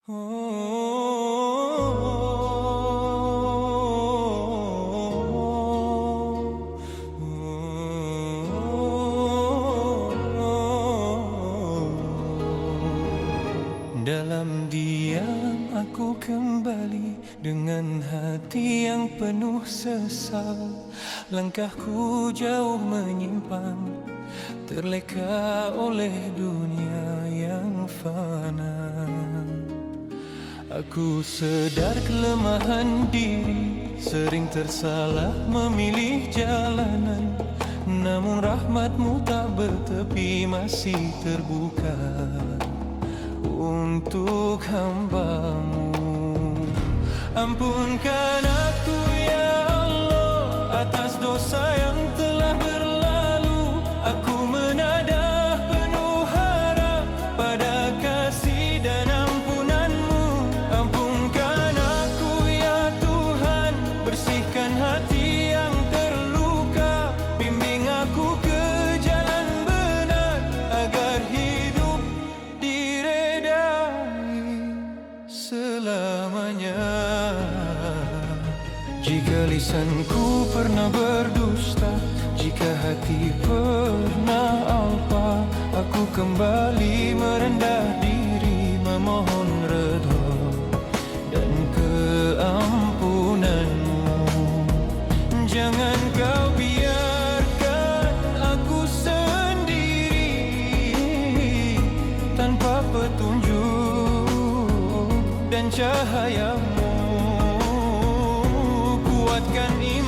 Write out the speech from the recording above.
Dalam diam aku kembali dengan hati yang penuh sesal. Langkahku jauh menyimpang, terleka oleh dunia yang fana. Aku sedar kelemahan diri, sering tersalah memilih jalanan. Namun rahmat-Mu tak bertepi, masih terbuka untuk hamba-Mu. Ampunkan aku ya Allah atas dosa yang telah berlalu. Aku menadah penuh harap pada kasih dan ampunan-Mu. Ampunkan aku ya Tuhan, bersihkan hati yang terluka. Bimbing aku ke jalan benar agar hidup diredai selamanya. Jika lisanku pernah berdusta, jika hati pernah alpa, aku kembali merendah diri, memohon redha dan keampunan-Mu. Jangan Kau biarkan aku sendiri tanpa petunjuk dan cahaya-Mu. Kuatkan iman